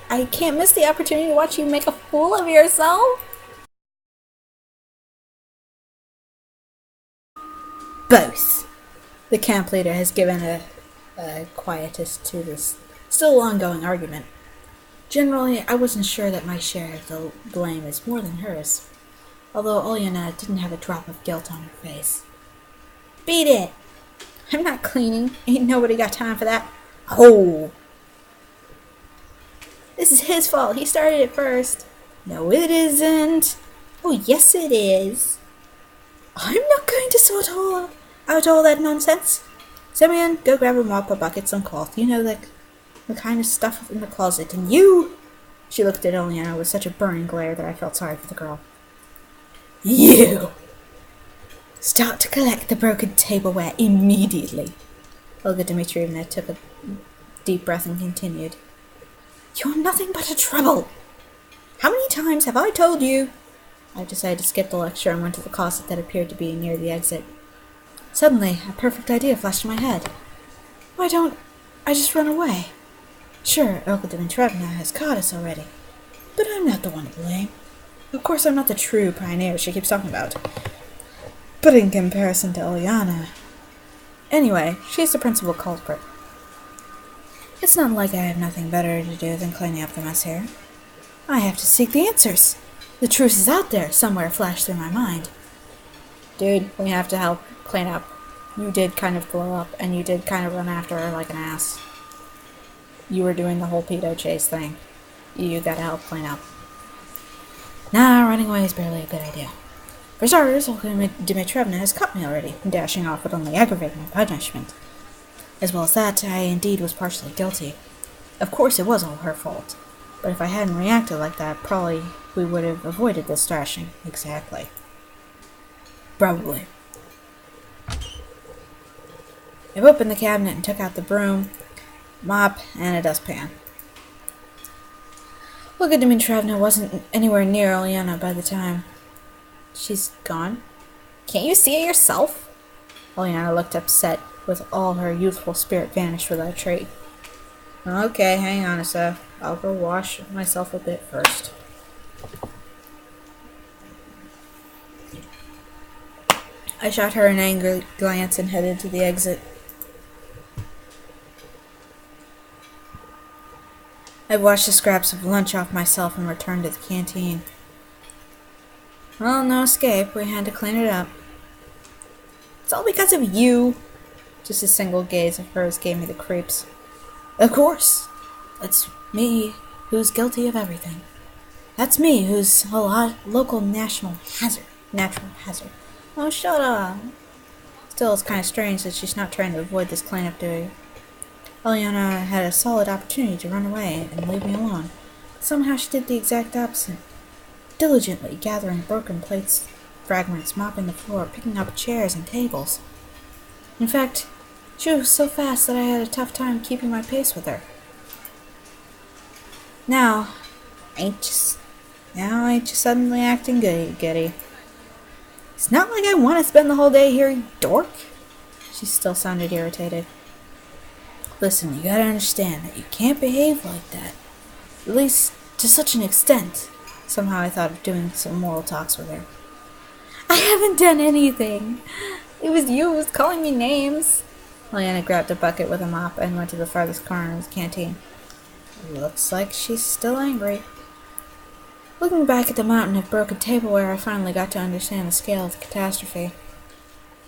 I can't miss the opportunity to watch you make a fool of yourself. Both. The camp leader has given a quietus to this still ongoing argument. Generally, I wasn't sure that my share of the blame is more than hers, although Olyana didn't have a drop of guilt on her face. Beat it! I'm not cleaning. Ain't nobody got time for that. Oh! This is his fault. He started it first. No, it isn't. Oh, yes, it is. I'm not going to sort out all that nonsense. Simeon, go grab a mop, a bucket, some cloth. You know, the kind of stuff in the closet. And you... She looked at Olyana with such a burning glare that I felt sorry for the girl. You! Start to collect the broken tableware immediately. Olga Dmitrievna took a deep breath and continued. You're nothing but a trouble. How many times have I told you? I decided to skip the lecture and went to the closet that appeared to be near the exit. Suddenly, a perfect idea flashed in my head. Why don't I just run away? Sure, Olga Dmitrievna has caught us already, but I'm not the one to blame. Of course, I'm not the true pioneer she keeps talking about. But in comparison to Olyana... Anyway, she's the principal culprit. It's not like I have nothing better to do than cleaning up the mess here. I have to seek the answers. The truth is out there, somewhere flashed through my mind. Dude, we have to help clean up. You did kind of blow up, and you did kind of run after her like an ass. You were doing the whole pedo chase thing. You gotta help clean up. Nah, running away is barely a good idea. For starters, Olga Dmitrievna has caught me already, and dashing off would only aggravate my punishment. As well as that, I indeed was partially guilty. Of course it was all her fault. But if I hadn't reacted like that, probably we would have avoided this thrashing. Exactly. Probably. I've opened the cabinet and took out the broom, mop, and a dustpan. Olga Dmitrievna wasn't anywhere near Olyana by the time. She's gone? Can't you see it yourself? Olyana looked upset, with all her youthful spirit vanished without a trait. Okay, hang on a sec. I'll go wash myself a bit first. I shot her an angry glance and headed to the exit. I washed the scraps of lunch off myself and returned to the canteen. Well, no escape. We had to clean it up. It's all because of you. Just a single gaze of hers gave me the creeps. Of course. It's me who's guilty of everything. That's me who's a local natural hazard. Oh, shut up. Still, it's kind of strange that she's not trying to avoid this cleanup duty. Olyana had a solid opportunity to run away and leave me alone. But somehow she did the exact opposite. Diligently gathering broken plates, fragments, mopping the floor, picking up chairs and tables. In fact, she was so fast that I had a tough time keeping my pace with her. Now, ain't you suddenly acting goody-goody? It's not like I want to spend the whole day here, you dork. She still sounded irritated. Listen, you gotta understand that you can't behave like that. At least, to such an extent. Somehow I thought of doing some moral talks with her. I haven't done anything. It was you who was calling me names. Olyana grabbed a bucket with a mop and went to the farthest corner of the canteen. Looks like she's still angry. Looking back at the mountain of broken tableware, I finally got to understand the scale of the catastrophe.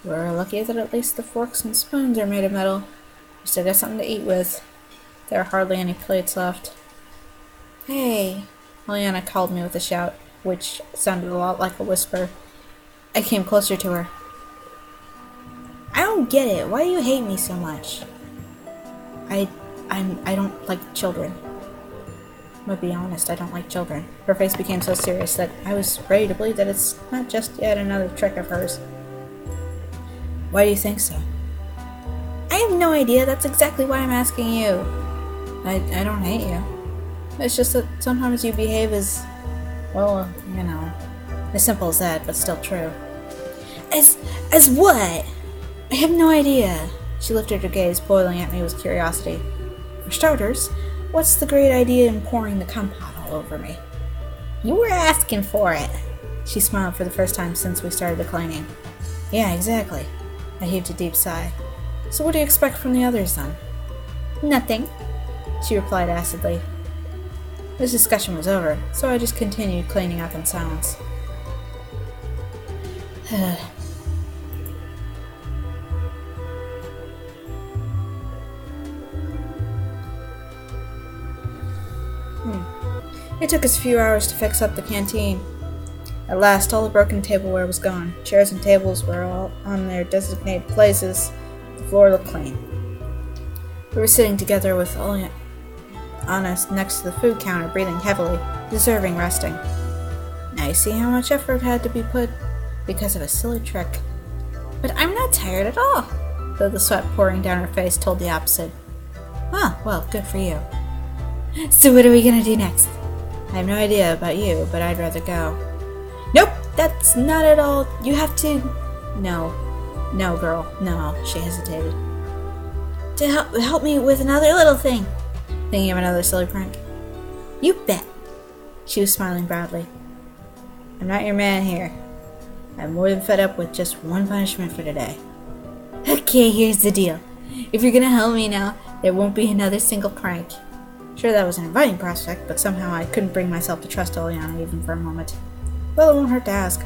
We're lucky that at least the forks and spoons are made of metal. We still got something to eat with. There are hardly any plates left. Hey, Olyana called me with a shout, which sounded a lot like a whisper. I came closer to her. I don't get it. Why do you hate me so much? I don't like children. I'm gonna be honest, I don't like children. Her face became so serious that I was ready to believe that it's not just yet another trick of hers. Why do you think so? I have no idea. That's exactly why I'm asking you. I don't hate you. It's just that sometimes you behave as, well, you know, as simple as that, but still true. As what? I have no idea. She lifted her gaze, boiling at me with curiosity. For starters, What's the great idea in pouring the compote all over me? You were asking for it. She smiled for the first time since we started the cleaning. Yeah, exactly. I heaved a deep sigh. So what do you expect from the others, then? Nothing, she replied acidly. This discussion was over, so I just continued cleaning up in silence. It took us a few hours to fix up the canteen. At last, all the broken tableware was gone. Chairs and tables were all on their designated places. The floor looked clean. We were sitting together with Anna next to the food counter, breathing heavily, deserving resting. Now you see how much effort had to be put because of a silly trick. But I'm not tired at all, though the sweat pouring down her face told the opposite. Ah, well, good for you. So what are we gonna do next? I have no idea about you, but I'd rather go. Nope, that's not at all. You have to... No, girl, no, she hesitated. To help me with another little thing. Thinking of another silly prank. You bet. She was smiling proudly. I'm not your man here. I'm more than fed up with just one punishment for today. Okay, here's the deal. If you're gonna help me now, there won't be another single prank. Sure, that was an inviting prospect, but somehow I couldn't bring myself to trust Oleana even for a moment. Well, it won't hurt to ask.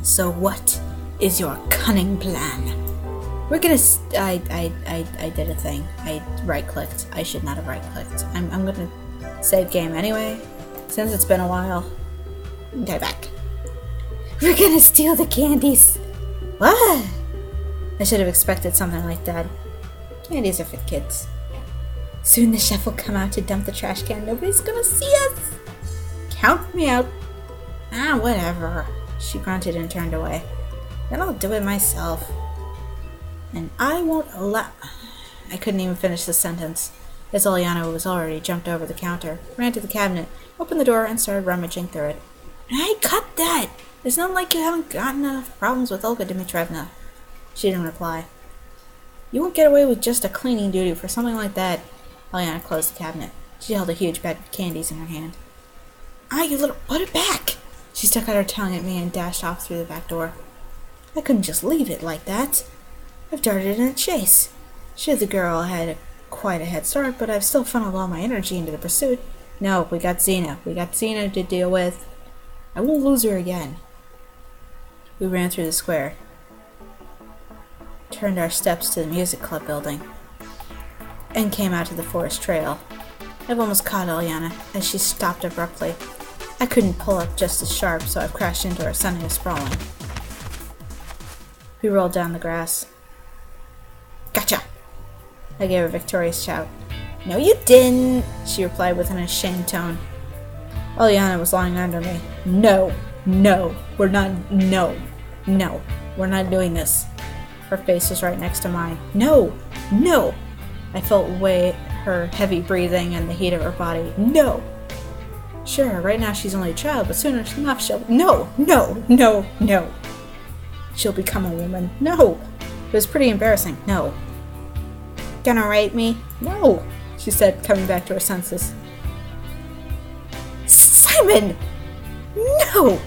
So what is your cunning plan? We're gonna... I did a thing. I right-clicked. I should not have right-clicked. I'm gonna save game anyway, since it's been a while. Okay, back. We're gonna steal the candies. What? I should have expected something like that. Candies are for kids. Soon the chef will come out to dump the trash can. Nobody's gonna see us. Count me out. Ah, whatever. She grunted and turned away. Then I'll do it myself. And I won't allow... I couldn't even finish the sentence, as Oleana was already jumped over the counter, ran to the cabinet, opened the door, and started rummaging through it. Hey, cut that! It's not like you haven't gotten enough problems with Olga Dimitrievna. She didn't reply. You won't get away with just a cleaning duty for something like that. Oleana closed the cabinet. She held a huge bag of candies in her hand. Ah, you little... Put it back! She stuck out her tongue at me and dashed off through the back door. I couldn't just leave it like that. I've darted in a chase. Sure, the girl had quite a head start, but I've still funneled all my energy into the pursuit. No, we got Xena. We got Xena to deal with. I won't lose her again. We ran through the square. Turned our steps to the music club building. And came out to the forest trail. I've almost caught Oleana as she stopped abruptly. I couldn't pull up just as sharp, so I've crashed into her, sending her sprawling. We rolled down the grass. Gotcha! I gave her a victorious shout. No, you didn't, she replied with an ashamed tone. Oleana was lying under me. No, we're not doing this. Her face was right next to mine. No! I felt her heavy breathing and the heat of her body. No! Sure, right now she's only a child, but soon enough she'll... No! She'll become a woman. No! It was pretty embarrassing. No. Gonna rape me? No! She said, coming back to her senses. Simon! No!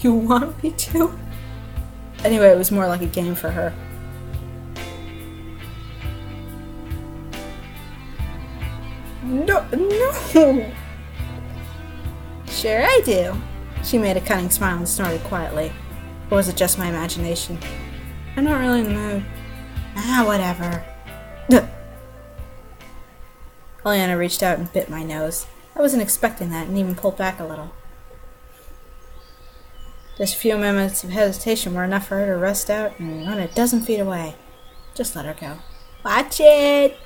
You want me to? Anyway, it was more like a game for her. No! Sure I do. She made a cunning smile and snorted quietly. Or was it just my imagination? I'm not really in the mood. Ah, whatever. Oleana reached out and bit my nose. I wasn't expecting that and even pulled back a little. Just a few moments of hesitation were enough for her to rust out and run 12 feet away. Just let her go. Watch it!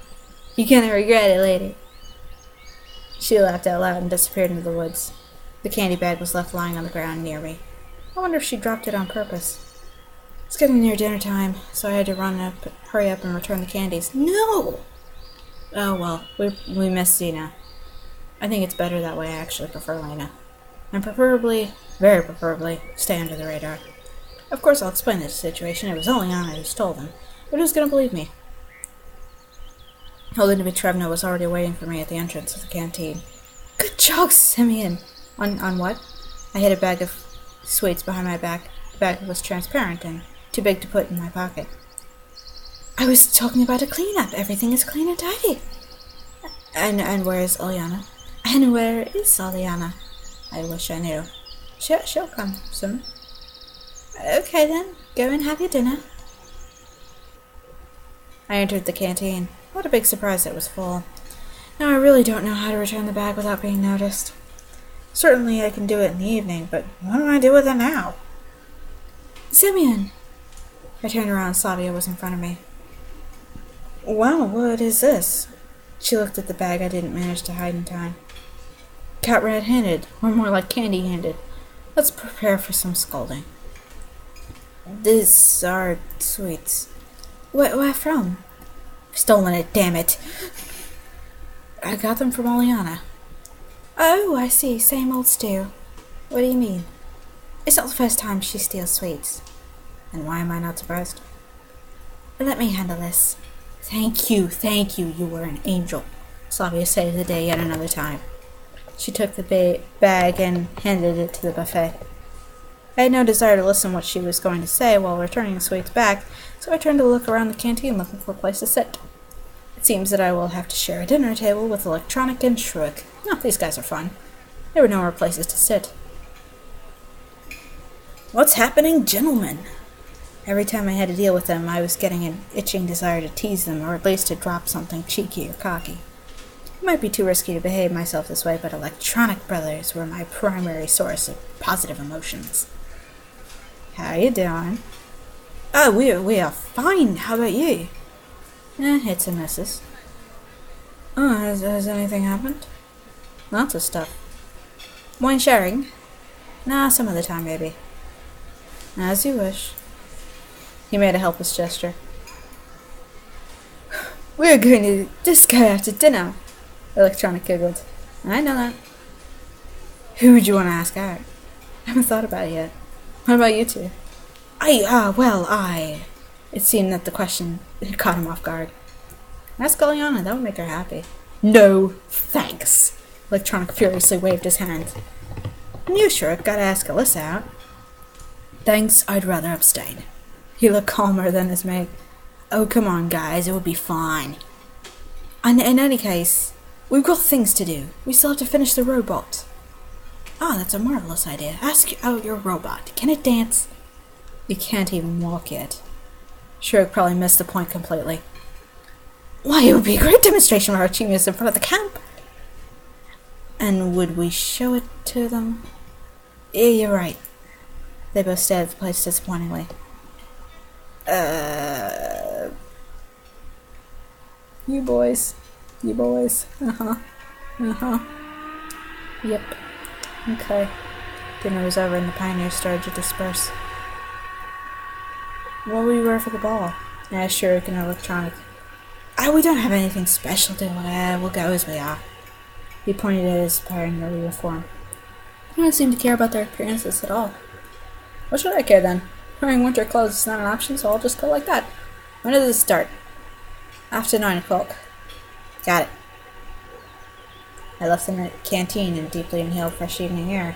You're gonna regret it later. She laughed out loud and disappeared into the woods. The candy bag was left lying on the ground near me. I wonder if she dropped it on purpose. It's getting near dinner time, so I had to hurry up and return the candies. No! Oh well, we missed Xena. I think it's better that way. I actually prefer Lena. And preferably, very preferably, stay under the radar. Of course I'll explain the situation. It was only Anna who stole them. But who's gonna believe me? Olena Petrovna was already waiting for me at the entrance of the canteen. Good job, Simeon! On what? I hid a bag of sweets behind my back. The bag was transparent and too big to put in my pocket. I was talking about a cleanup. Everything is clean and tidy. And where is Oleana? And where is Oleana? I wish I knew. She'll come soon. Okay then, go and have your dinner. I entered the canteen. What a big surprise it was full. Now I really don't know how to return the bag without being noticed. Certainly I can do it in the evening, but what do I do with it now? Simeon! I turned around. Slavia was in front of me. Wow, what is this? She looked at the bag I didn't manage to hide in time. Got red-handed, or more like candy-handed. Let's prepare for some scolding. These are sweets. Where from? I've stolen it, damn it. I got them from Oleana. Oh, I see. Same old stew. What do you mean? It's not the first time she steals sweets. And why am I not surprised? Let me handle this. Thank you, you were an angel. Slavia saved the day yet another time. She took the bag and handed it to the buffet. I had no desire to listen to what she was going to say while returning the sweets back, so I turned to look around the canteen looking for a place to sit. It seems that I will have to share a dinner table with Electronic and Shrug. Oh, these guys are fun. There were no more places to sit. What's happening, gentlemen? Every time I had to deal with them, I was getting an itching desire to tease them, or at least to drop something cheeky or cocky. It might be too risky to behave myself this way, but Electronic Brothers were my primary source of positive emotions. How you doing? Oh, we are fine. How about you? Hits and misses. Oh, has anything happened? Lots of stuff. Wine sharing? Nah, some other time, maybe. As you wish. He made a helpless gesture. We're going to disco after dinner, Electronic giggled. I know that. Who would you want to ask out? I haven't thought about it yet. What about you two? It seemed that the question had caught him off guard. Ask Oleana, that would make her happy. No, thanks. Electronic furiously waved his hand. And you sure gotta ask Alyssa out. Thanks, I'd rather abstain. He looked calmer than his mate. Oh, come on, guys, it would be fine. In any case, we've got things to do. We still have to finish the robot. Ah, that's a marvelous idea. Ask out your robot. Can it dance? It can't even walk yet. Shrug probably missed the point completely. Why, it would be a great demonstration of our achievements in front of the camp. And would we show it to them? Yeah, you're right. They both stared at the place disappointingly. You boys. Yep. Okay. Dinner was over and the pioneers started to disperse. What will you wear for the ball? I asked Shrug and Electronic. We don't have anything special to wear. We'll go as we are. He pointed at his pioneer uniform. He didn't seem to care about their appearances at all. What should I care then? Wearing winter clothes is not an option, so I'll just go like that. When does it start? After 9 o'clock. Got it. I left the canteen and deeply inhaled fresh evening air.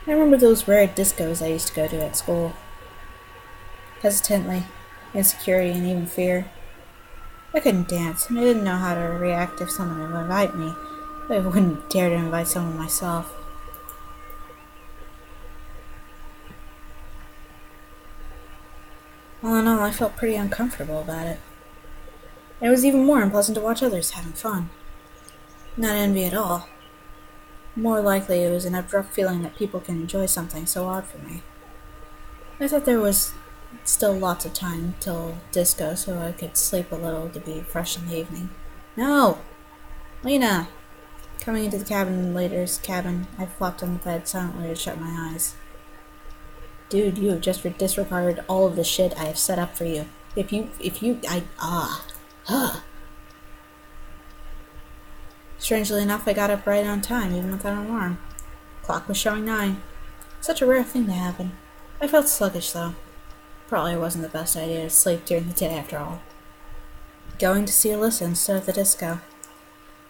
I remember those rare discos I used to go to at school. Hesitantly, insecurity and even fear. I couldn't dance, and I didn't know how to react if someone would invite me, but I wouldn't dare to invite someone myself. All in all, I felt pretty uncomfortable about it. And it was even more unpleasant to watch others having fun. Not envy at all. More likely it was an abrupt feeling that people can enjoy something so odd for me. I thought there was still lots of time till disco so I could sleep a little to be fresh in the evening. No! Lena! Coming into the later's cabin, I flopped on the bed silently to shut my eyes. Dude, you have just disregarded all of the shit I have set up for you. Strangely enough, I got up right on time, even without an alarm. Clock was showing 9. Such a rare thing to happen. I felt sluggish, though. Probably wasn't the best idea to sleep during the day after all. going to see Alyssa instead of the disco.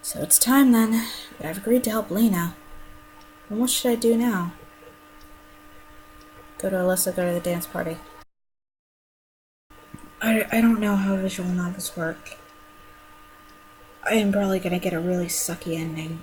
So it's time then, but I've agreed to help Lena. And what should I do now? Go to Alyssa, go to the dance party. I don't know how visual novels work. I am probably gonna get a really sucky ending.